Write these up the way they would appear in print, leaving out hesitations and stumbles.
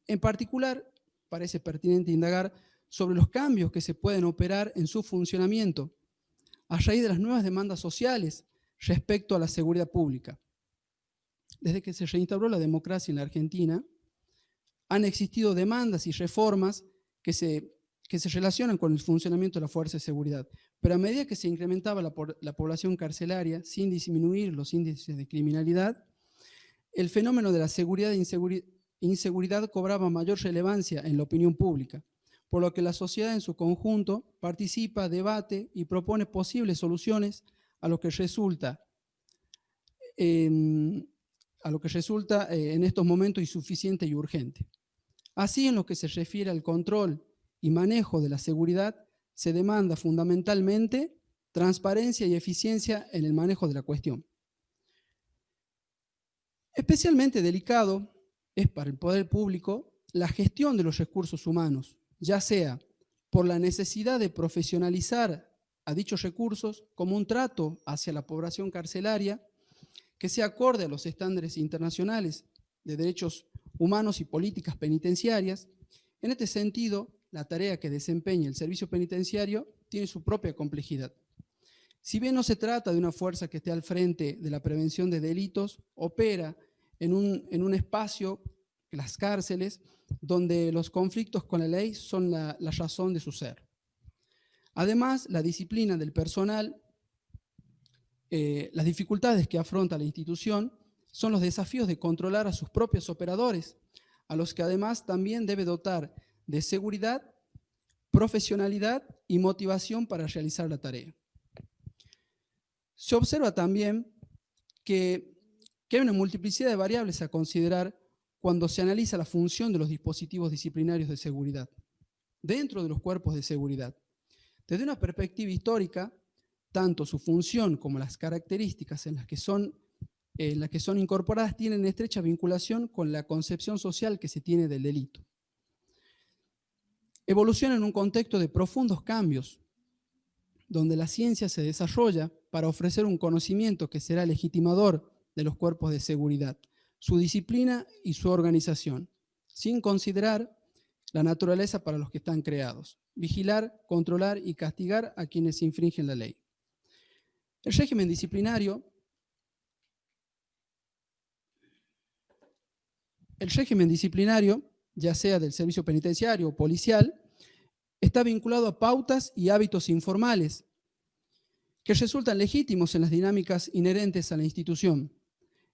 En particular, parece pertinente indagar sobre los cambios que se pueden operar en su funcionamiento a raíz de las nuevas demandas sociales respecto a la seguridad pública. Desde que se reinstauró la democracia en la Argentina, han existido demandas y reformas que se relacionan con el funcionamiento de la fuerza de seguridad, pero a medida que se incrementaba la población carcelaria, sin disminuir los índices de criminalidad, el fenómeno de la seguridad e inseguridad cobraba mayor relevancia en la opinión pública, por lo que la sociedad en su conjunto participa, debate y propone posibles soluciones a lo que resulta en estos momentos insuficiente y urgente. Así, en lo que se refiere al control y manejo de la seguridad, se demanda fundamentalmente transparencia y eficiencia en el manejo de la cuestión. Especialmente delicado es para el poder público la gestión de los recursos humanos, ya sea por la necesidad de profesionalizar a dichos recursos como un trato hacia la población carcelaria que sea acorde a los estándares internacionales de derechos humanos y políticas penitenciarias. En este sentido, la tarea que desempeña el servicio penitenciario tiene su propia complejidad. Si bien no se trata de una fuerza que esté al frente de la prevención de delitos, opera en un espacio, las cárceles, donde los conflictos con la ley son la razón de su ser. Además, la disciplina del personal, las dificultades que afronta la institución son los desafíos de controlar a sus propios operadores, a los que además también debe dotar de seguridad, profesionalidad y motivación para realizar la tarea. Se observa también que hay una multiplicidad de variables a considerar cuando se analiza la función de los dispositivos disciplinarios de seguridad dentro de los cuerpos de seguridad. Desde una perspectiva histórica, tanto su función como las características en las que son incorporadas tienen estrecha vinculación con la concepción social que se tiene del delito. Evoluciona en un contexto de profundos cambios, donde la ciencia se desarrolla para ofrecer un conocimiento que será legitimador de los cuerpos de seguridad, su disciplina y su organización, sin considerar la naturaleza para los que están creados, vigilar, controlar y castigar a quienes infringen la ley. El régimen disciplinario ya sea del servicio penitenciario o policial, está vinculado a pautas y hábitos informales que resultan legítimos en las dinámicas inherentes a la institución.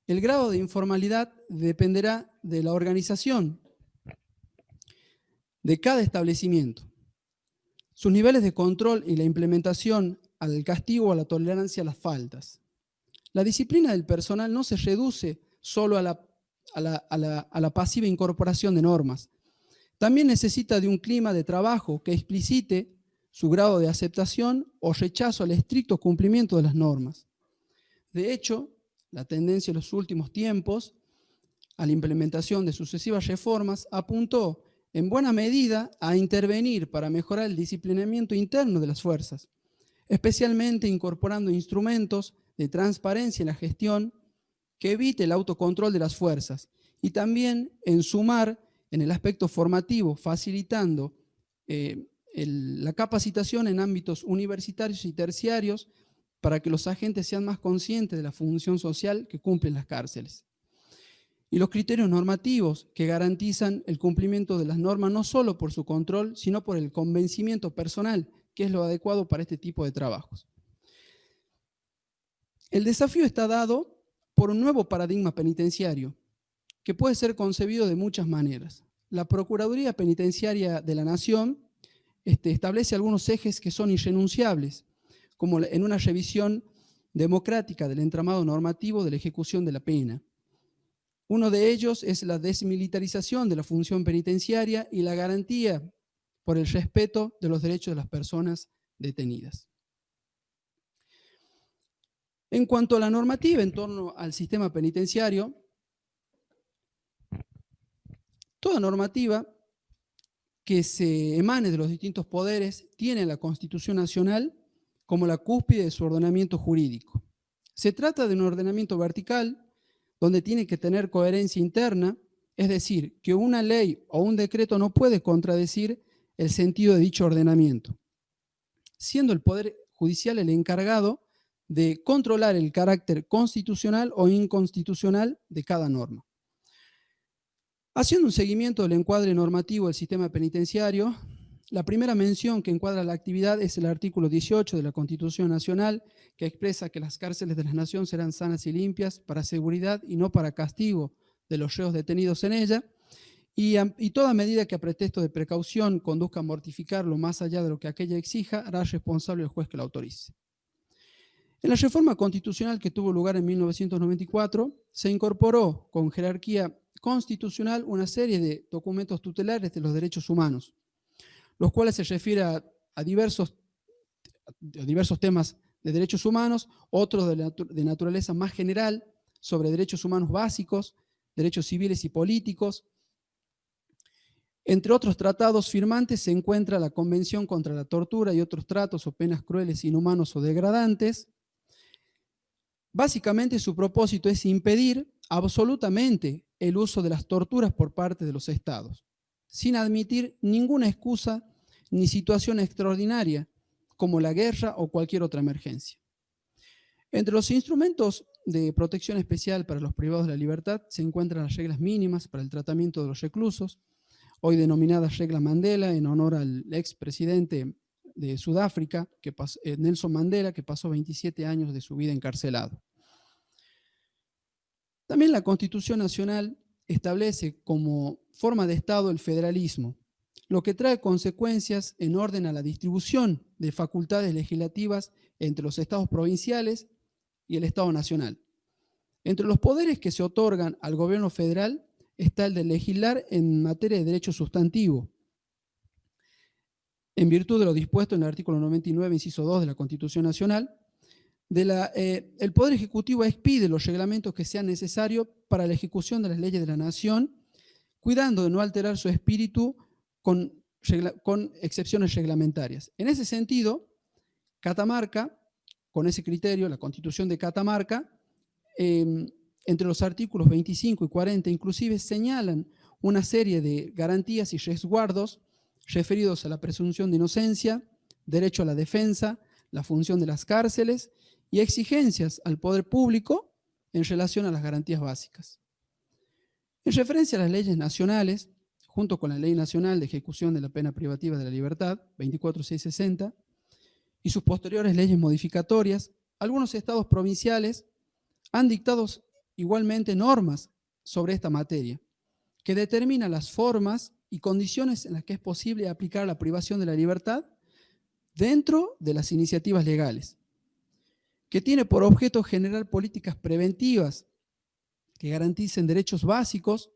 El grado de informalidad dependerá de la organización de cada establecimiento, sus niveles de control y la implementación al castigo o a la tolerancia a las faltas. La disciplina del personal no se reduce solo a la pasiva incorporación de normas. También necesita de un clima de trabajo que explicite su grado de aceptación o rechazo al estricto cumplimiento de las normas. De hecho, la tendencia en los últimos tiempos a la implementación de sucesivas reformas apuntó en buena medida a intervenir para mejorar el disciplinamiento interno de las fuerzas, especialmente incorporando instrumentos de transparencia en la gestión que evite el autocontrol de las fuerzas y también en sumar en el aspecto formativo, facilitando la capacitación en ámbitos universitarios y terciarios para que los agentes sean más conscientes de la función social que cumplen las cárceles. Y los criterios normativos que garantizan el cumplimiento de las normas no solo por su control, sino por el convencimiento personal, que es lo adecuado para este tipo de trabajos. El desafío está dado por un nuevo paradigma penitenciario, que puede ser concebido de muchas maneras. La Procuraduría Penitenciaria de la Nación establece algunos ejes que son irrenunciables, como en una revisión democrática del entramado normativo de la ejecución de la pena. Uno de ellos es la desmilitarización de la función penitenciaria y la garantía por el respeto de los derechos de las personas detenidas. En cuanto a la normativa en torno al sistema penitenciario, toda normativa que se emane de los distintos poderes tiene la Constitución Nacional como la cúspide de su ordenamiento jurídico. Se trata de un ordenamiento vertical donde tiene que tener coherencia interna Es decir, que una ley o un decreto no puede contradecir el sentido de dicho ordenamiento, siendo el Poder Judicial el encargado de controlar el carácter constitucional o inconstitucional de cada norma. Haciendo un seguimiento del encuadre normativo del sistema penitenciario, la primera mención que encuadra la actividad es el artículo 18 de la Constitución Nacional, que expresa que las cárceles de la nación serán sanas y limpias para seguridad y no para castigo de los reos detenidos en ella, y toda medida que a pretexto de precaución conduzca a mortificarlo más allá de lo que aquella exija, hará responsable el juez que la autorice. En la reforma constitucional que tuvo lugar en 1994, se incorporó con jerarquía constitucional una serie de documentos tutelares de los derechos humanos, los cuales se refieren a diversos temas de derechos humanos, otros de naturaleza más general, sobre derechos humanos básicos, derechos civiles y políticos. Entre otros tratados firmantes se encuentra la Convención contra la Tortura y otros tratos o penas crueles, inhumanos o degradantes. Básicamente su propósito es impedir absolutamente el uso de las torturas por parte de los estados, sin admitir ninguna excusa ni situación extraordinaria como la guerra o cualquier otra emergencia. Entre los instrumentos de protección especial para los privados de la libertad se encuentran las reglas mínimas para el tratamiento de los reclusos, hoy denominadas regla Mandela, en honor al expresidente de Sudáfrica, Nelson Mandela, que pasó 27 años de su vida encarcelado. También la Constitución Nacional establece como forma de Estado el federalismo, lo que trae consecuencias en orden a la distribución de facultades legislativas entre los estados provinciales y el Estado Nacional. Entre los poderes que se otorgan al gobierno federal está el de legislar en materia de derecho sustantivo, en virtud de lo dispuesto en el artículo 99, inciso 2 de la Constitución Nacional. El Poder Ejecutivo expide los reglamentos que sean necesarios para la ejecución de las leyes de la nación, cuidando de no alterar su espíritu con excepciones reglamentarias. En ese sentido, Catamarca, con ese criterio, la Constitución de Catamarca, entre los artículos 25 y 40 inclusive señalan una serie de garantías y resguardos referidos a la presunción de inocencia, derecho a la defensa, la función de las cárceles y exigencias al poder público en relación a las garantías básicas. En referencia a las leyes nacionales, junto con la Ley Nacional de Ejecución de la Pena Privativa de la Libertad, 24660, y sus posteriores leyes modificatorias, algunos estados provinciales han dictado igualmente normas sobre esta materia, que determinan las formas y condiciones en las que es posible aplicar la privación de la libertad dentro de las iniciativas legales, que tiene por objeto generar políticas preventivas que garanticen derechos básicos,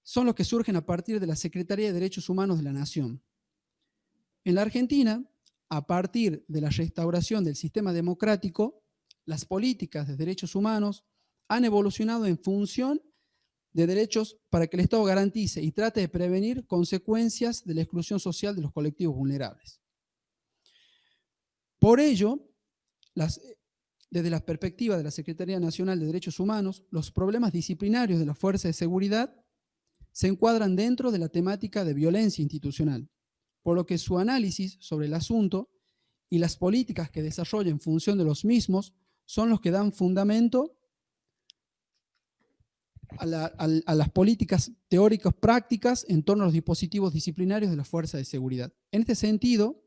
son los que surgen a partir de la Secretaría de Derechos Humanos de la Nación. En la Argentina, a partir de la restauración del sistema democrático, las políticas de derechos humanos han evolucionado en función de derechos para que el Estado garantice y trate de prevenir consecuencias de la exclusión social de los colectivos vulnerables. Por ello, desde la perspectiva de la Secretaría Nacional de Derechos Humanos, los problemas disciplinarios de las fuerzas de seguridad se encuadran dentro de la temática de violencia institucional, por lo que su análisis sobre el asunto y las políticas que desarrolla en función de los mismos son los que dan fundamento a las políticas teóricas prácticas en torno a los dispositivos disciplinarios de las fuerzas de seguridad. En este sentido,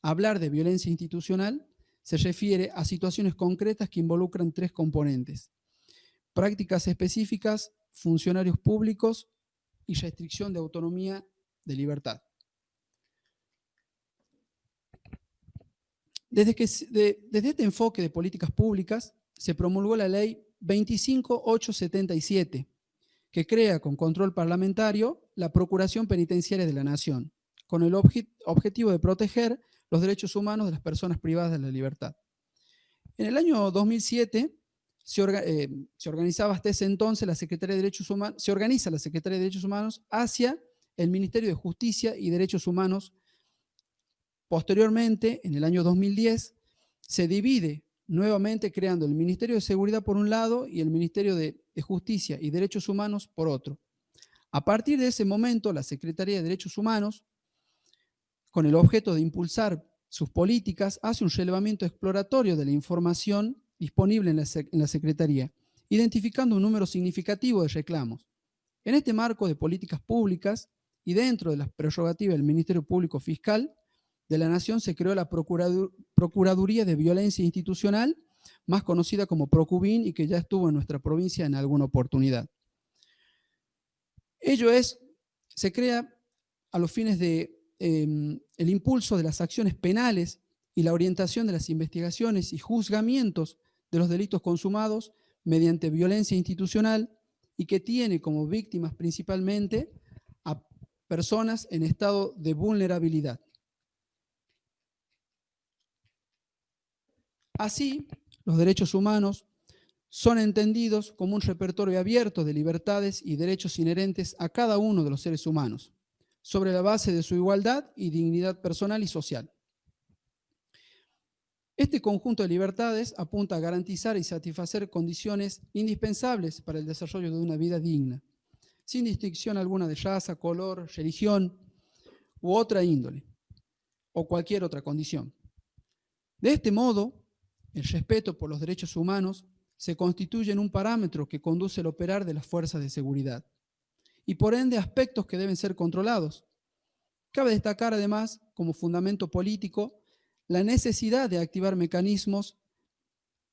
hablar de violencia institucional se refiere a situaciones concretas que involucran tres componentes: prácticas específicas, funcionarios públicos y restricción de autonomía de libertad. Desde este enfoque de políticas públicas se promulgó la Ley 25877, que crea con control parlamentario la Procuración Penitenciaria de la Nación, con el objetivo de proteger los derechos humanos de las personas privadas de la libertad. En el año 2007 se organizaba hasta ese entonces la Secretaría de Derechos Humanos, se organiza la Secretaría de Derechos Humanos hacia el Ministerio de Justicia y Derechos Humanos. Posteriormente, en el año 2010, se divide nuevamente creando el Ministerio de Seguridad por un lado y el Ministerio de Justicia y Derechos Humanos por otro. A partir de ese momento, la Secretaría de Derechos Humanos, con el objeto de impulsar sus políticas, hace un relevamiento exploratorio de la información disponible en la Secretaría, identificando un número significativo de reclamos. En este marco de políticas públicas y dentro de las prerrogativas del Ministerio Público Fiscal de la Nación, se creó la Procuraduría de Violencia Institucional, más conocida como Procubin, y que ya estuvo en nuestra provincia en alguna oportunidad. Se crea a los fines de el impulso de las acciones penales y la orientación de las investigaciones y juzgamientos de los delitos consumados mediante violencia institucional, y que tiene como víctimas principalmente a personas en estado de vulnerabilidad. Así, los derechos humanos son entendidos como un repertorio abierto de libertades y derechos inherentes a cada uno de los seres humanos, sobre la base de su igualdad y dignidad personal y social. Este conjunto de libertades apunta a garantizar y satisfacer condiciones indispensables para el desarrollo de una vida digna, sin distinción alguna de raza, color, religión u otra índole, o cualquier otra condición. De este modo, el respeto por los derechos humanos se constituye en un parámetro que conduce el operar de las fuerzas de seguridad, y por ende aspectos que deben ser controlados. Cabe destacar además, como fundamento político, la necesidad de activar mecanismos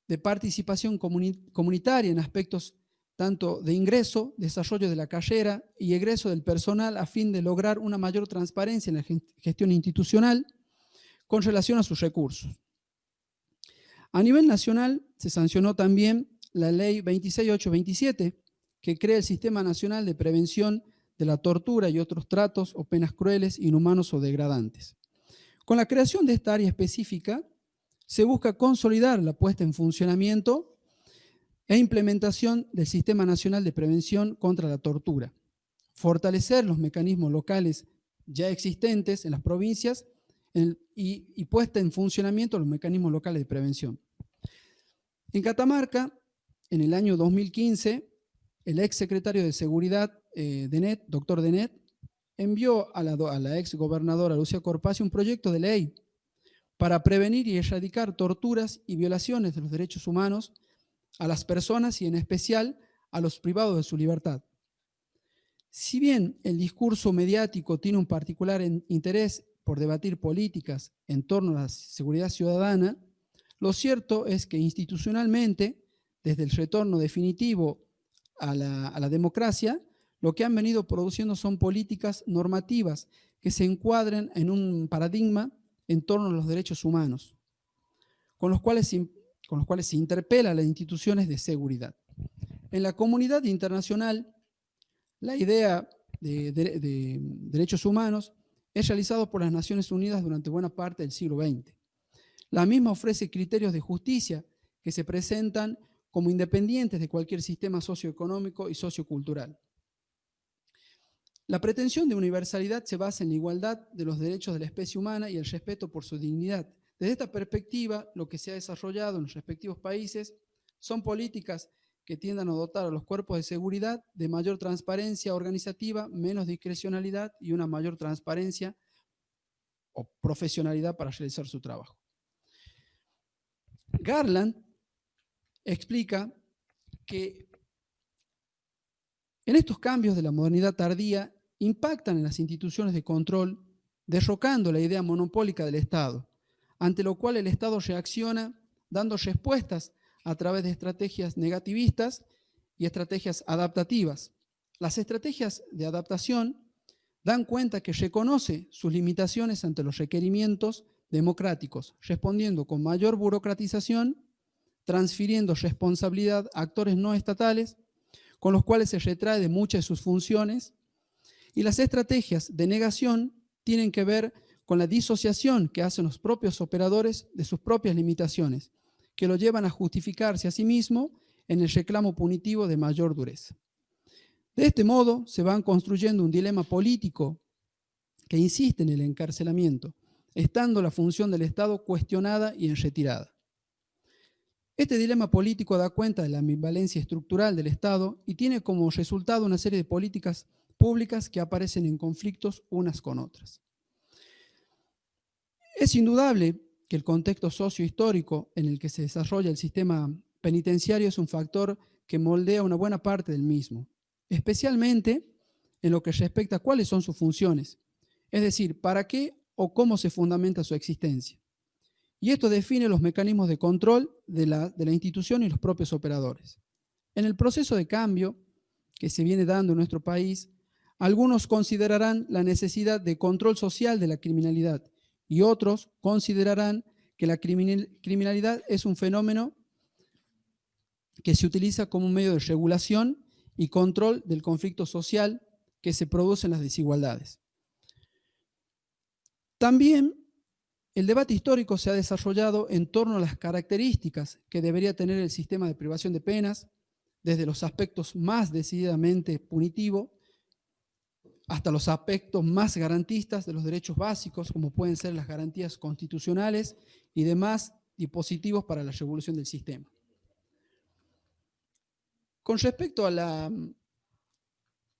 de participación comunitaria en aspectos tanto de ingreso, desarrollo de la carrera y egreso del personal, a fin de lograr una mayor transparencia en la gestión institucional con relación a sus recursos. A nivel nacional se sancionó también la Ley 26827, que crea el Sistema Nacional de Prevención de la Tortura y otros tratos o penas crueles, inhumanos o degradantes. Con la creación de esta área específica, se busca consolidar la puesta en funcionamiento e implementación del Sistema Nacional de Prevención contra la Tortura, fortalecer los mecanismos locales ya existentes en las provincias y puesta en funcionamiento los mecanismos locales de prevención. En Catamarca, en el año 2015, el ex secretario de Seguridad, Denet, doctor Denet, envió a la ex gobernadora Lucía Corpazzi un proyecto de ley para prevenir y erradicar torturas y violaciones de los derechos humanos a las personas y en especial a los privados de su libertad. Si bien el discurso mediático tiene un particular interés por debatir políticas en torno a la seguridad ciudadana, lo cierto es que institucionalmente, desde el retorno definitivo a la democracia, lo que han venido produciendo son políticas normativas que se encuadren en un paradigma en torno a los derechos humanos, con los cuales se interpela a las instituciones de seguridad. En la comunidad internacional, la idea de derechos humanos es realizado por las Naciones Unidas durante buena parte del siglo XX. La misma ofrece criterios de justicia que se presentan como independientes de cualquier sistema socioeconómico y sociocultural. La pretensión de universalidad se basa en la igualdad de los derechos de la especie humana y el respeto por su dignidad. Desde esta perspectiva, lo que se ha desarrollado en los respectivos países son políticas que tiendan a dotar a los cuerpos de seguridad de mayor transparencia organizativa, menos discrecionalidad y una mayor transparencia o profesionalidad para realizar su trabajo. Garland explica que en estos cambios de la modernidad tardía impactan en las instituciones de control, derrocando la idea monopólica del Estado, ante lo cual el Estado reacciona dando respuestas a través de estrategias negativistas y estrategias adaptativas. Las estrategias de adaptación dan cuenta que reconoce sus limitaciones ante los requerimientos democráticos, respondiendo con mayor burocratización, transfiriendo responsabilidad a actores no estatales, con los cuales se retrae de muchas de sus funciones, y las estrategias de negación tienen que ver con la disociación que hacen los propios operadores de sus propias limitaciones, que lo llevan a justificarse a sí mismo en el reclamo punitivo de mayor dureza. De este modo, se van construyendo un dilema político que insiste en el encarcelamiento, estando la función del Estado cuestionada y en retirada. Este dilema político da cuenta de la ambivalencia estructural del Estado y tiene como resultado una serie de políticas públicas que aparecen en conflictos unas con otras. Es indudable que el contexto sociohistórico en el que se desarrolla el sistema penitenciario es un factor que moldea una buena parte del mismo, especialmente en lo que respecta a cuáles son sus funciones, es decir, para qué o cómo se fundamenta su existencia. Y esto define los mecanismos de control de la institución y los propios operadores. En el proceso de cambio que se viene dando en nuestro país, algunos considerarán la necesidad de control social de la criminalidad y otros considerarán que la criminalidad es un fenómeno que se utiliza como un medio de regulación y control del conflicto social que se produce en las desigualdades. También el debate histórico se ha desarrollado en torno a las características que debería tener el sistema de privación de penas, desde los aspectos más decididamente punitivos hasta los aspectos más garantistas de los derechos básicos, como pueden ser las garantías constitucionales y demás dispositivos para la regulación del sistema. Con respecto a la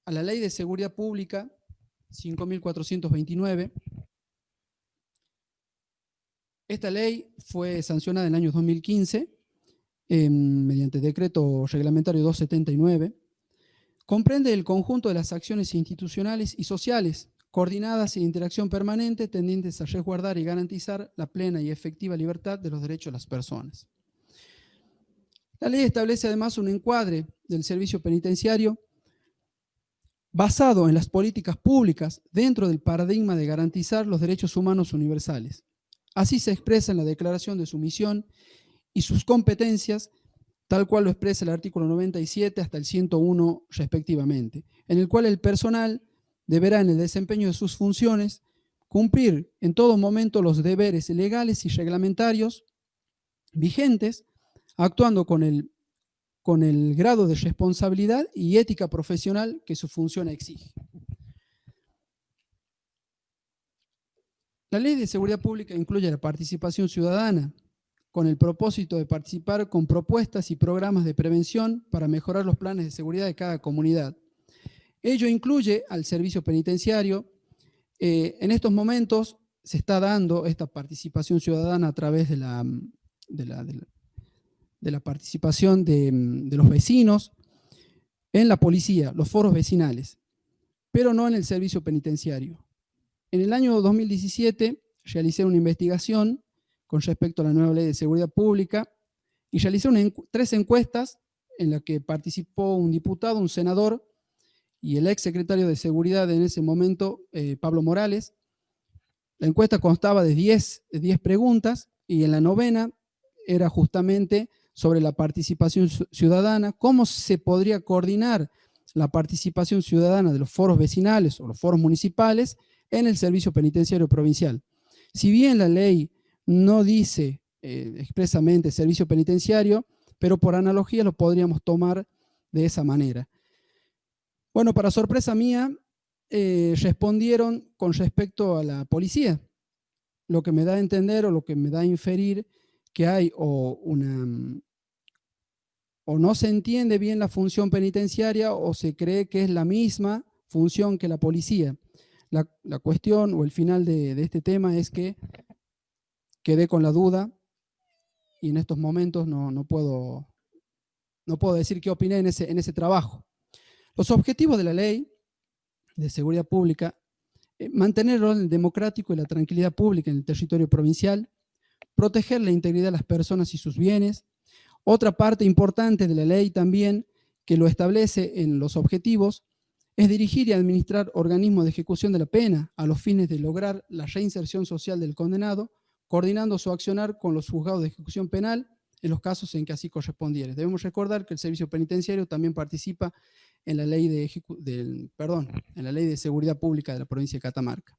Ley de Seguridad Pública 5.429, esta ley fue sancionada en el año 2015 mediante decreto reglamentario 279. Comprende el conjunto de las acciones institucionales y sociales coordinadas en interacción permanente tendientes a resguardar y garantizar la plena y efectiva libertad de los derechos de las personas. La ley establece además un encuadre del servicio penitenciario basado en las políticas públicas dentro del paradigma de garantizar los derechos humanos universales. Así se expresa en la declaración de su misión y sus competencias, tal cual lo expresa el artículo 97 hasta el 101 respectivamente, en el cual el personal deberá en el desempeño de sus funciones cumplir en todo momento los deberes legales y reglamentarios vigentes, actuando con el grado de responsabilidad y ética profesional que su función exige. La Ley de Seguridad Pública incluye la participación ciudadana, con el propósito de participar con propuestas y programas de prevención para mejorar los planes de seguridad de cada comunidad. Ello incluye al servicio penitenciario. En estos momentos se está dando esta participación ciudadana a través de la participación de los vecinos en la policía, los foros vecinales, pero no en el servicio penitenciario. En el año 2017 realicé una investigación con respecto a la nueva Ley de Seguridad Pública y realicé 3 encuestas en las que participó un diputado, un senador y el ex secretario de Seguridad en ese momento, Pablo Morales. La encuesta constaba de 10 preguntas y en la 9ª era justamente sobre la participación ciudadana, cómo se podría coordinar la participación ciudadana de los foros vecinales o los foros municipales en el servicio penitenciario provincial. Si bien la ley no dice expresamente servicio penitenciario, pero por analogía lo podríamos tomar de esa manera. Bueno, para sorpresa mía, respondieron con respecto a la policía, lo que me da a entender o lo que me da a inferir que hay o no se entiende bien la función penitenciaria o se cree que es la misma función que la policía. La cuestión o el final de este tema es que quedé con la duda y en estos momentos no puedo decir qué opiné en ese trabajo. Los objetivos de la Ley de Seguridad Pública: mantener el orden democrático y la tranquilidad pública en el territorio provincial, proteger la integridad de las personas y sus bienes. Otra parte importante de la ley también, que lo establece en los objetivos, es dirigir y administrar organismos de ejecución de la pena a los fines de lograr la reinserción social del condenado, coordinando su accionar con los juzgados de ejecución penal en los casos en que así correspondiere. Debemos recordar que el servicio penitenciario también participa en la ley de Seguridad Pública de la provincia de Catamarca.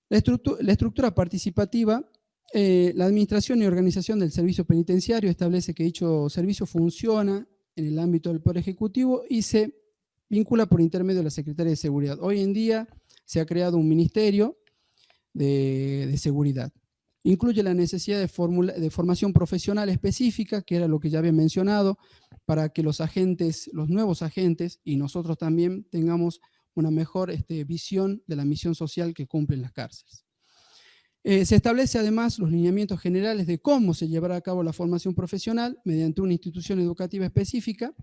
La estructura participativa, la administración y organización del servicio penitenciario establece que dicho servicio funciona en el ámbito del Poder Ejecutivo y se vincula por intermedio de la Secretaría de Seguridad. Hoy en día se ha creado un ministerio de seguridad. Incluye la necesidad de formación profesional específica, que era lo que ya había mencionado, para que los agentes, los nuevos agentes, y nosotros también tengamos una mejor visión de la misión social que cumplen las cárceles. Se establece además los lineamientos generales de cómo se llevará a cabo la formación profesional mediante una institución educativa específica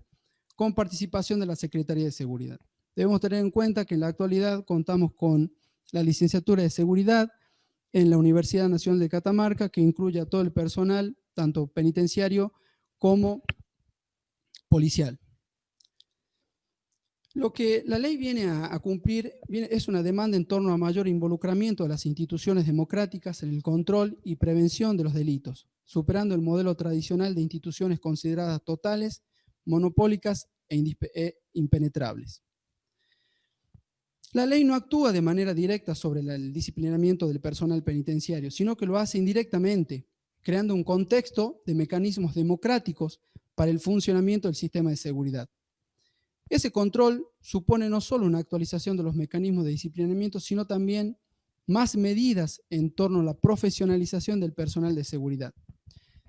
con participación de la Secretaría de Seguridad. Debemos tener en cuenta que en la actualidad contamos con la licenciatura de Seguridad en la Universidad Nacional de Catamarca, que incluye a todo el personal, tanto penitenciario como policial. Lo que la ley viene a cumplir es una demanda en torno a mayor involucramiento de las instituciones democráticas en el control y prevención de los delitos, superando el modelo tradicional de instituciones consideradas totales, monopólicas e impenetrables. La ley no actúa de manera directa sobre el disciplinamiento del personal penitenciario, sino que lo hace indirectamente, creando un contexto de mecanismos democráticos para el funcionamiento del sistema de seguridad. Ese control supone no solo una actualización de los mecanismos de disciplinamiento, sino también más medidas en torno a la profesionalización del personal de seguridad,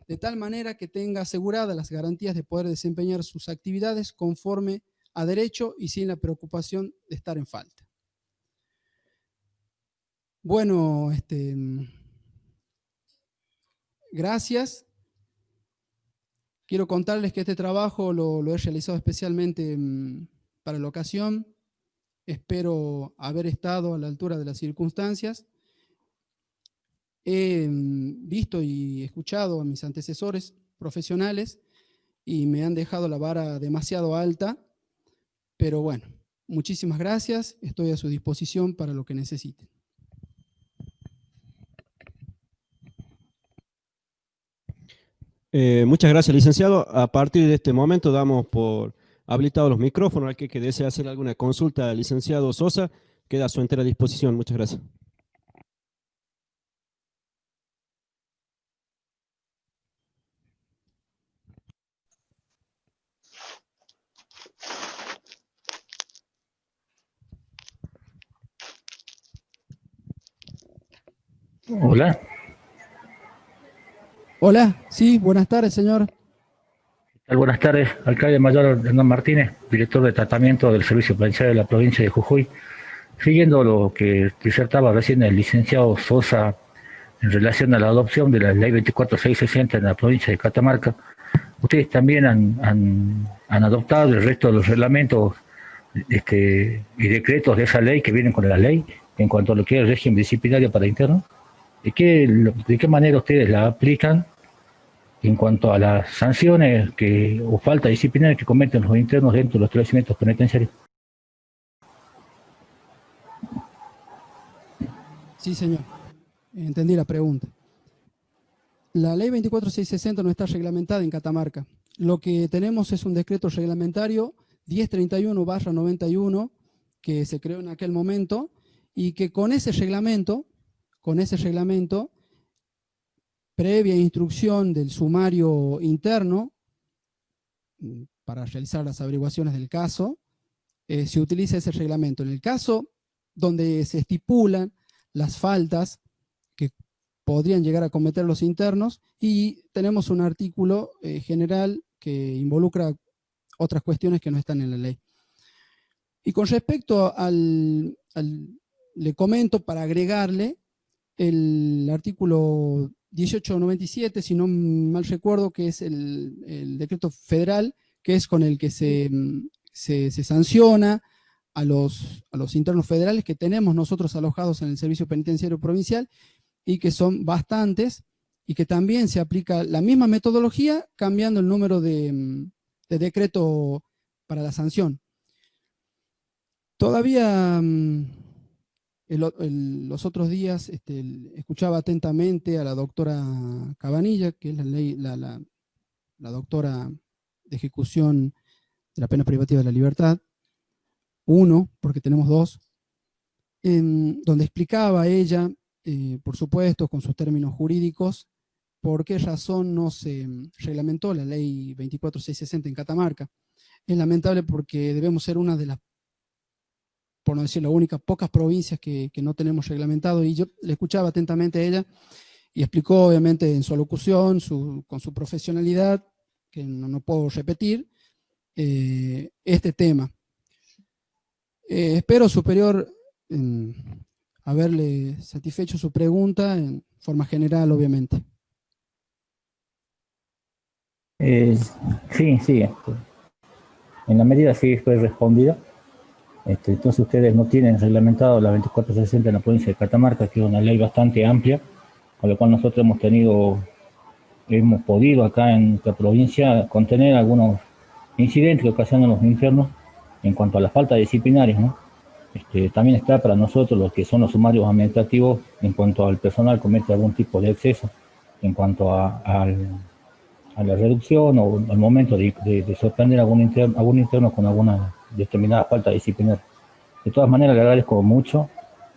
de tal manera que tenga aseguradas las garantías de poder desempeñar sus actividades conforme a derecho y sin la preocupación de estar en falta. Bueno, gracias. Quiero contarles que este trabajo lo he realizado especialmente para la ocasión. Espero haber estado a la altura de las circunstancias. He visto y escuchado a mis antecesores profesionales y me han dejado la vara demasiado alta, pero bueno, muchísimas gracias. Estoy a su disposición para lo que necesiten. Muchas gracias, licenciado. A partir de este momento damos por habilitados los micrófonos. Al que desee hacer alguna consulta, licenciado Sosa, queda a su entera disposición. Muchas gracias. Hola. Hola, sí, buenas tardes, señor. Buenas tardes, alcalde mayor Hernán Martínez, director de tratamiento del Servicio Penitenciario de la provincia de Jujuy. Siguiendo lo que disertaba recién el licenciado Sosa en relación a la adopción de la ley 24660 en la provincia de Catamarca, ustedes también han adoptado el resto de los reglamentos y decretos de esa ley que vienen con la ley en cuanto a lo que es el régimen disciplinario para internos. ¿De qué manera ustedes la aplican en cuanto a las sanciones o falta disciplinaria que cometen los internos dentro de los establecimientos penitenciarios? Sí, señor. Entendí la pregunta. La ley 24660 no está reglamentada en Catamarca. Lo que tenemos es un decreto reglamentario 1031/91 que se creó en aquel momento y que con ese reglamento, previa instrucción del sumario interno para realizar las averiguaciones del caso, se utiliza ese reglamento. En el caso donde se estipulan las faltas que podrían llegar a cometer los internos, y tenemos un artículo general que involucra otras cuestiones que no están en la ley. Y con respecto le comento para agregarle el artículo 1897, si no mal recuerdo, que es el decreto federal, que es con el que se sanciona a los internos federales que tenemos nosotros alojados en el Servicio Penitenciario Provincial, y que son bastantes, y que también se aplica la misma metodología, cambiando el número de decreto para la sanción. Todavía los otros días escuchaba atentamente a la doctora Cabanilla, que es la doctora de ejecución de la pena privativa de la libertad, porque tenemos dos, donde explicaba ella, por supuesto, con sus términos jurídicos, por qué razón no se reglamentó la ley 24660 en Catamarca. Es lamentable porque debemos ser una de las, por no decir la única, pocas provincias que no tenemos reglamentado, y yo le escuchaba atentamente a ella y explicó obviamente en su alocución, con su profesionalidad, que no puedo repetir, este tema. Espero, superior, haberle satisfecho su pregunta en forma general, obviamente. Sí, sí. En la medida sí fue respondido. Entonces ustedes no tienen reglamentado la 2460 en la provincia de Catamarca, que es una ley bastante amplia, con lo cual nosotros hemos podido acá en nuestra provincia contener algunos incidentes que ocasionan los internos en cuanto a la falta disciplinaria, ¿no? También está para nosotros los que son los sumarios administrativos en cuanto al personal comete algún tipo de exceso, en cuanto a la reducción o al momento de sorprender a algún interno con alguna determinada falta disciplinaria. De todas maneras, le agradezco mucho.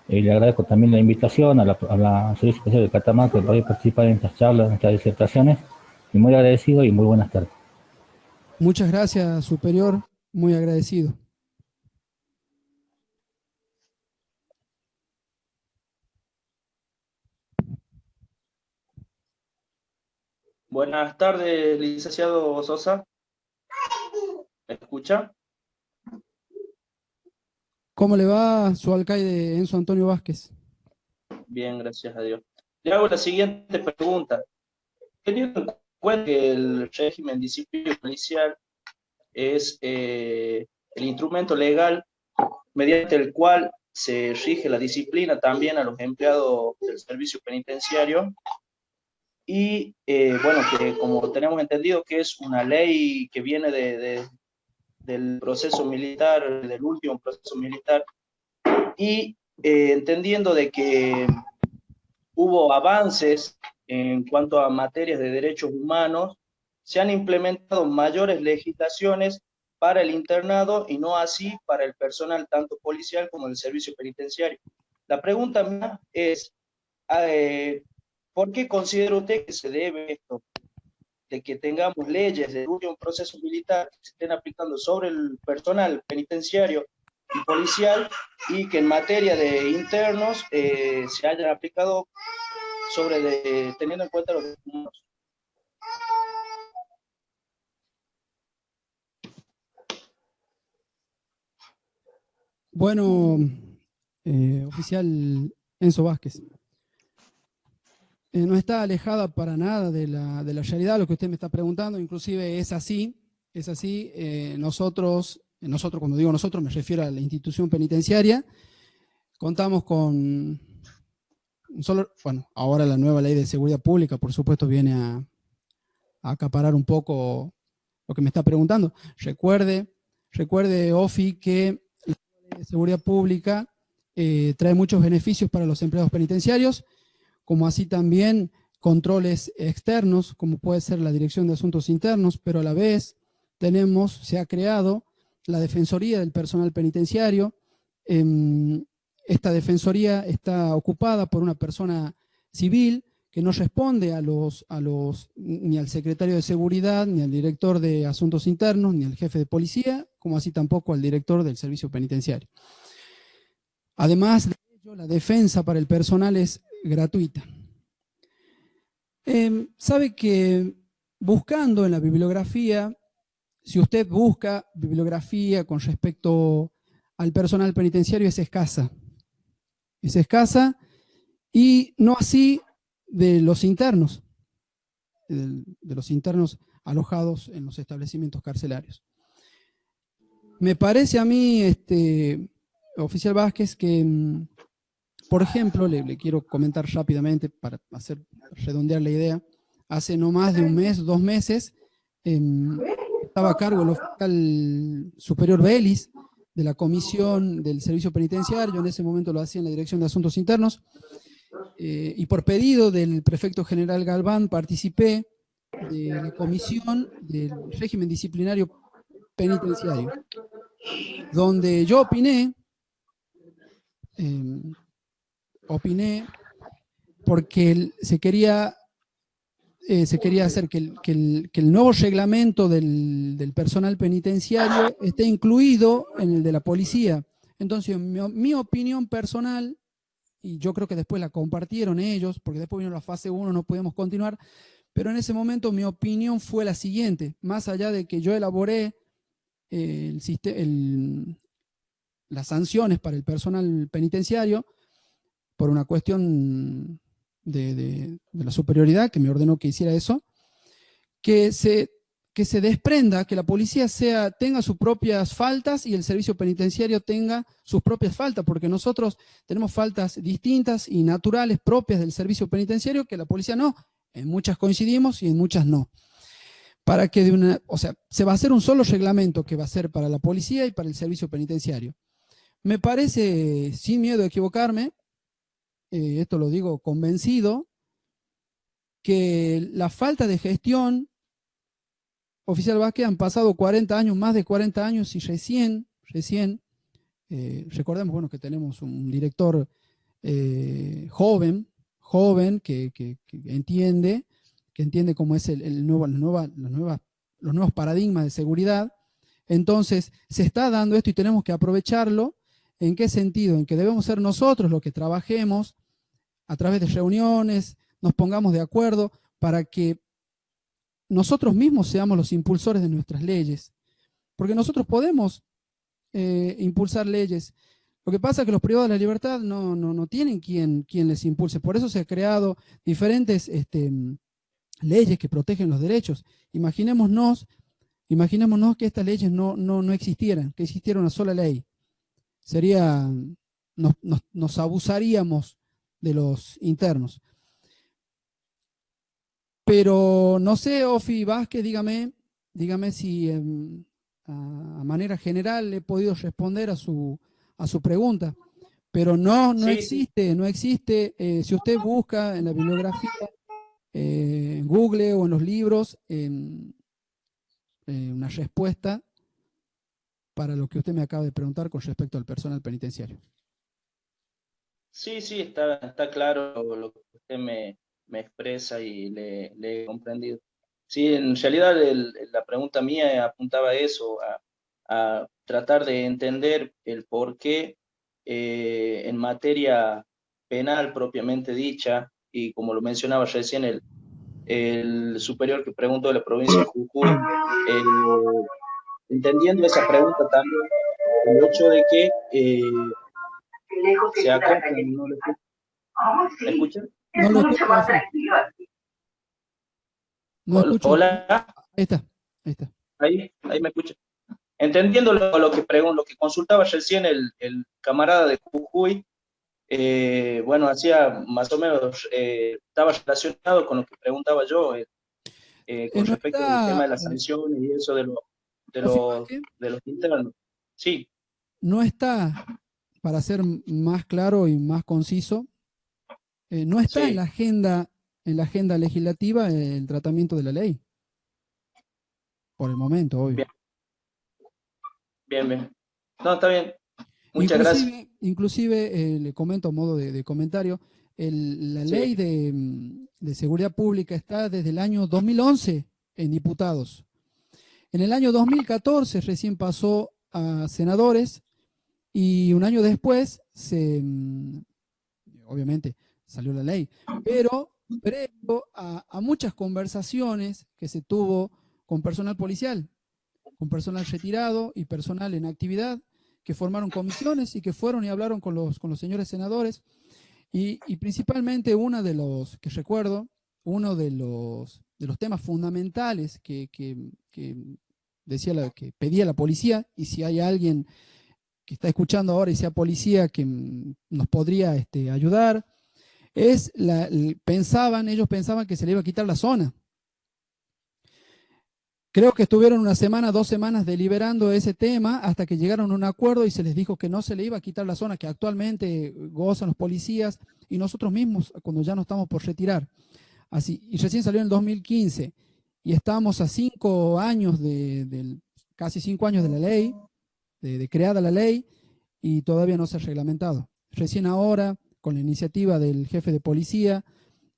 Le agradezco también la invitación a la Servicio Especial de Catamarca para poder participar en estas charlas, en estas disertaciones. Y muy agradecido y muy buenas tardes. Muchas gracias, superior. Muy agradecido. Buenas tardes, licenciado Sosa. ¿Me escucha? ¿Cómo le va su alcaide Enzo Antonio Vázquez? Bien, gracias a Dios. Le hago la siguiente pregunta. Teniendo en cuenta que el régimen disciplinario policial es el instrumento legal mediante el cual se rige la disciplina también a los empleados del servicio penitenciario, y bueno, que como tenemos entendido que es una ley que viene del proceso militar, del último proceso militar, y entendiendo de que hubo avances en cuanto a materias de derechos humanos, se han implementado mayores legislaciones para el internado y no así para el personal tanto policial como del servicio penitenciario. La pregunta mía es, ¿por qué considera usted que se debe esto? De que tengamos leyes del último proceso militar que se estén aplicando sobre el personal penitenciario y policial, y que en materia de internos se hayan aplicado teniendo en cuenta los derechos humanos. Bueno, oficial Enzo Vázquez, no está alejada para nada de la realidad lo que usted me está preguntando, inclusive es así. Nosotros, cuando digo nosotros, me refiero a la institución penitenciaria, contamos con, bueno, ahora la nueva ley de seguridad pública, por supuesto, viene a acaparar un poco lo que me está preguntando. Recuerde, Ofi, que la ley de seguridad pública trae muchos beneficios para los empleados penitenciarios, como así también controles externos, como puede ser la Dirección de Asuntos Internos, pero a la vez se ha creado la Defensoría del Personal Penitenciario. Esta defensoría está ocupada por una persona civil que no responde ni al secretario de Seguridad, ni al director de Asuntos Internos, ni al jefe de policía, como así tampoco al director del Servicio Penitenciario. Además de ello, la defensa para el personal es gratuita. Sabe que buscando en la bibliografía, si usted busca bibliografía con respecto al personal penitenciario, es escasa. Es escasa, y no así de los internos, alojados en los establecimientos carcelarios. Me parece a mí, oficial Vázquez, que, por ejemplo, le quiero comentar rápidamente para redondear la idea. Hace no más de un mes, 2 meses, estaba a cargo el oficial superior Vélez de la Comisión del Servicio Penitenciario. En ese momento lo hacía en la Dirección de Asuntos Internos, y por pedido del prefecto general Galván participé de la Comisión del Régimen Disciplinario Penitenciario, donde yo opiné porque se quería hacer que el nuevo reglamento del personal penitenciario esté incluido en el de la policía. Entonces, mi opinión personal, y yo creo que después la compartieron ellos, porque después vino la fase 1, no pudimos continuar, pero en ese momento mi opinión fue la siguiente: más allá de que yo elaboré las sanciones para el personal penitenciario por una cuestión de la superioridad, que me ordenó que hiciera eso, que se desprenda, que la policía tenga sus propias faltas y el servicio penitenciario tenga sus propias faltas, porque nosotros tenemos faltas distintas y naturales propias del servicio penitenciario que la policía no. En muchas coincidimos y en muchas no. Para que se va a hacer un solo reglamento que va a ser para la policía y para el servicio penitenciario. Me parece, sin miedo a equivocarme, esto lo digo convencido, que la falta de gestión, oficial Vázquez, han pasado 40 años, más de 40 años, y recién, recordemos, bueno, que tenemos un director joven que entiende cómo es los nuevos paradigmas de seguridad. Entonces, se está dando esto y tenemos que aprovecharlo. ¿En qué sentido? En que debemos ser nosotros los que trabajemos a través de reuniones, nos pongamos de acuerdo para que nosotros mismos seamos los impulsores de nuestras leyes. Porque nosotros podemos impulsar leyes. Lo que pasa es que los privados de la libertad no tienen quien les impulse. Por eso se han creado diferentes leyes que protegen los derechos. Imaginémonos que estas leyes no existieran, que existiera una sola ley. Nos abusaríamos de los internos. Pero no sé, Ofi Vázquez, dígame si a manera general he podido responder a su pregunta. Pero no Sí. existe. Si usted busca en la bibliografía, en Google o en los libros, una respuesta para lo que usted me acaba de preguntar con respecto al personal penitenciario. Sí, está claro lo que usted me expresa y le he comprendido. Sí, en realidad la pregunta mía apuntaba a eso, a tratar de entender el por qué en materia penal propiamente dicha, y como lo mencionaba recién el superior que preguntó de la provincia de Jujuy, entendiendo esa pregunta también, el hecho de que se acoplan, ¿no? ¿Me escuchan? No lo escucho, Ofi. No escucho. Hola, Ahí está. ahí me escuchan. Entendiendo lo que consultaba recién el camarada de Jujuy, bueno, hacía más o menos, estaba relacionado con lo que preguntaba yo, con respecto al tema de las sanciones y eso de los internos. Sí. No está, para ser más claro y más conciso, no está Sí. en la agenda legislativa el tratamiento de la ley. Por el momento, obvio. Bien. No, está bien. Muchas gracias. Inclusive le comento a modo de comentario, la ley de seguridad pública está desde el año 2011 en diputados. En el año 2014 recién pasó a senadores y un año después obviamente salió la ley, pero previo a muchas conversaciones que se tuvo con personal policial, con personal retirado y personal en actividad, que formaron comisiones y que fueron y hablaron con los señores senadores, y principalmente uno de los temas fundamentales que pedía la policía, y si hay alguien que está escuchando ahora y sea policía que nos podría ayudar, ellos pensaban que se le iba a quitar la zona. Creo que estuvieron una semana, 2 semanas deliberando ese tema hasta que llegaron a un acuerdo y se les dijo que no se le iba a quitar la zona que actualmente gozan los policías y nosotros mismos cuando ya nos estamos por retirar. Así, y recién salió en el 2015 y estamos a 5 años casi 5 años de la ley, de creada la ley, y todavía no se ha reglamentado. Recién ahora, con la iniciativa del jefe de policía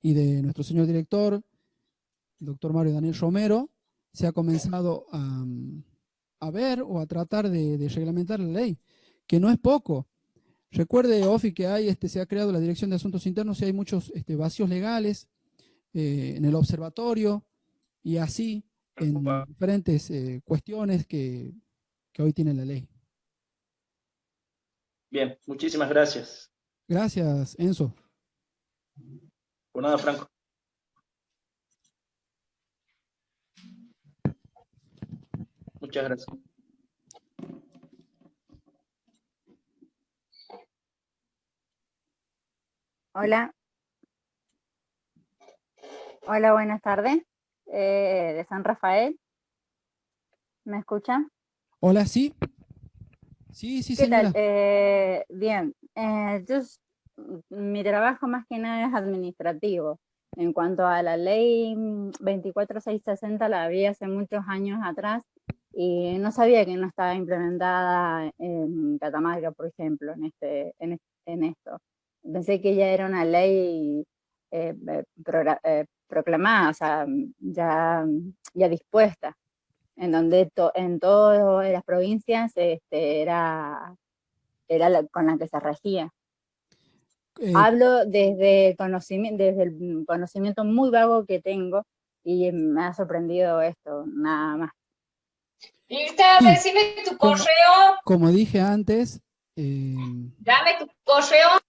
y de nuestro señor director, el doctor Mario Daniel Romero, se ha comenzado a ver o a tratar de reglamentar la ley, que no es poco. Recuerde, Ofi, que se ha creado la Dirección de Asuntos Internos y hay muchos vacíos legales en el observatorio y así en diferentes cuestiones que que hoy tiene la ley. Bien, muchísimas gracias. Gracias, Enzo. Por nada, Franco. Muchas gracias. Hola. Hola, buenas tardes. De San Rafael. ¿Me escuchan? Hola, sí. Sí, ¿Qué señora. tal? Bien. Mi trabajo más que nada es administrativo. En cuanto a la ley 24660, la vi hace muchos años atrás y no sabía que no estaba implementada en Catamarca, por ejemplo, en esto. Pensé que ya era una ley proclamada, o sea, ya dispuesta, en donde en todas las provincias era con la que se regía. Hablo desde el conocimiento muy vago que tengo y me ha sorprendido esto, nada más. Irta, decime tu correo. Como dije antes, Dame tu correo.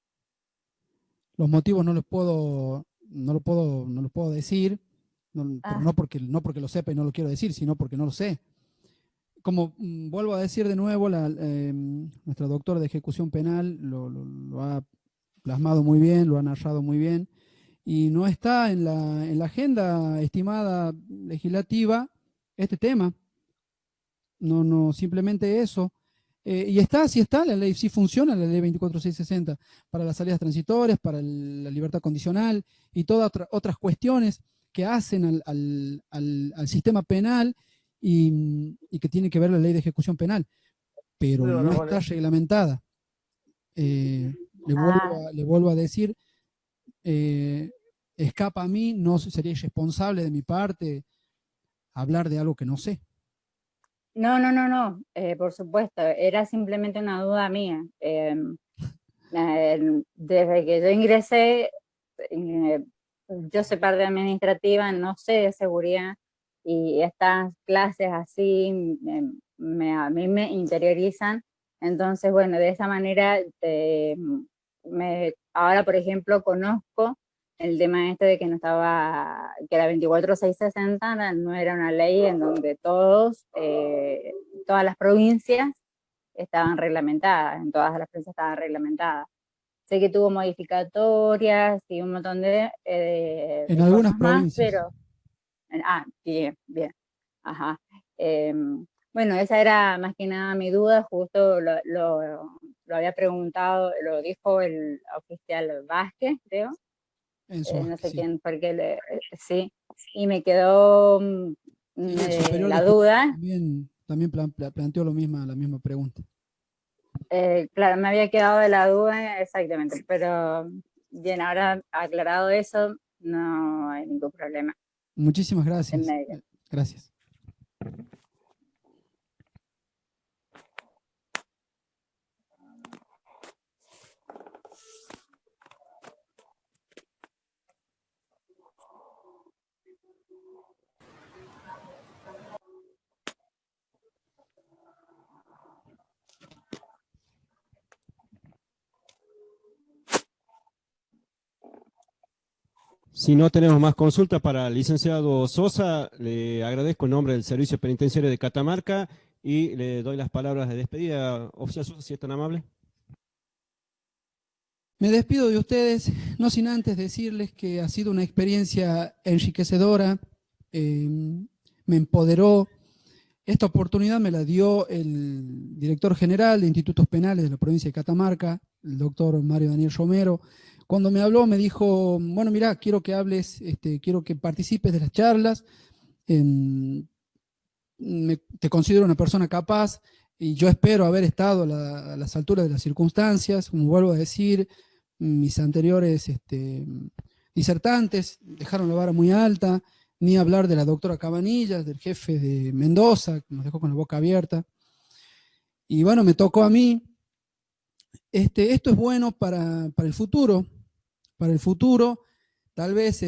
los motivos no los puedo decir, pero no porque lo sepa y no lo quiero decir, sino porque no lo sé. Como vuelvo a decir de nuevo, nuestra doctora de ejecución penal lo ha plasmado muy bien, lo ha narrado muy bien, y no está en la agenda estimada legislativa este tema. No, simplemente eso. Y sí está la ley, sí funciona la ley 24660 para las salidas transitorias, para la libertad condicional y todas otras cuestiones que hacen al sistema penal y que tiene que ver la ley de ejecución penal, pero no está reglamentada. Le vuelvo a decir, escapa a mí, no sería irresponsable de mi parte hablar de algo que no sé. No, por supuesto, era simplemente una duda mía. Desde que yo ingresé, yo soy parte administrativa, no sé de seguridad, y estas clases así a mí me interiorizan. Entonces, bueno, de esa manera, ahora, por ejemplo, conozco el tema este de que que la 24660 no era una ley en donde todas las provincias estaban reglamentadas, en todas las provincias estaban reglamentadas. Sé que tuvo modificatorias y un montón de en algunas cosas más, provincias. pero... bien. Ajá. Bueno, esa era más que nada mi duda, justo lo había preguntado, lo dijo el oficial Vázquez, creo. No sé quién, porque sí, y me quedó la duda. También planteó la misma pregunta. Claro, me había quedado de la duda, exactamente, pero bien, ahora aclarado eso, no hay ningún problema. Muchísimas gracias. Gracias. Si no tenemos más consultas para el licenciado Sosa, le agradezco en nombre del Servicio Penitenciario de Catamarca y le doy las palabras de despedida. Oficial Sosa, si es tan amable. Me despido de ustedes, no sin antes decirles que ha sido una experiencia enriquecedora, me empoderó. Esta oportunidad me la dio el director general de Institutos Penales de la provincia de Catamarca, el doctor Mario Daniel Romero. Cuando me habló me dijo, bueno, mira, quiero que hables, quiero que participes de las charlas, te considero una persona capaz y yo espero haber estado a las alturas de las circunstancias. Como vuelvo a decir, mis anteriores disertantes dejaron la vara muy alta, ni hablar de la doctora Cabanillas, del jefe de Mendoza, que nos dejó con la boca abierta. Y bueno, me tocó a mí. Esto es bueno para el futuro, Tal vez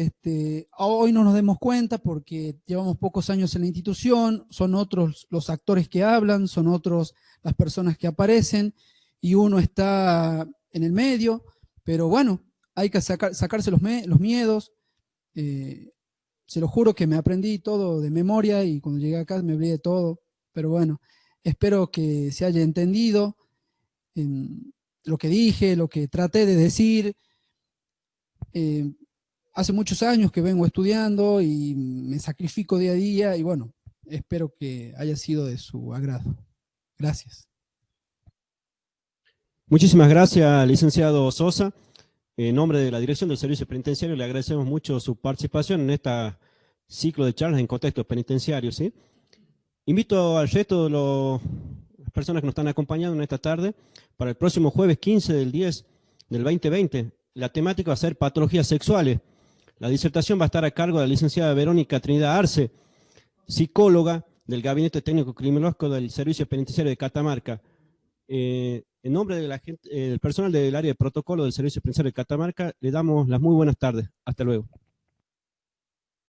hoy no nos demos cuenta porque llevamos pocos años en la institución, son otros los actores que hablan, son otros las personas que aparecen y uno está en el medio, pero bueno, hay que sacarse los miedos. Se lo juro que me aprendí todo de memoria y cuando llegué acá me olvidé de todo, pero bueno, espero que se haya entendido lo que dije, lo que traté de decir. Hace muchos años que vengo estudiando y me sacrifico día a día y bueno, espero que haya sido de su agrado. Gracias. Muchísimas gracias, licenciado Sosa. En nombre de la Dirección del Servicio Penitenciario le agradecemos mucho su participación en este ciclo de charlas en contexto penitenciario, ¿sí? Invito al resto de las personas que nos están acompañando en esta tarde para el próximo jueves 15 del 10 del 2020. La temática va a ser patologías sexuales. La disertación va a estar a cargo de la licenciada Verónica Trinidad Arce, psicóloga del Gabinete Técnico Criminológico del Servicio Penitenciario de Catamarca. En nombre del personal del área de protocolo del Servicio Penitenciario de Catamarca, le damos las muy buenas tardes. Hasta luego.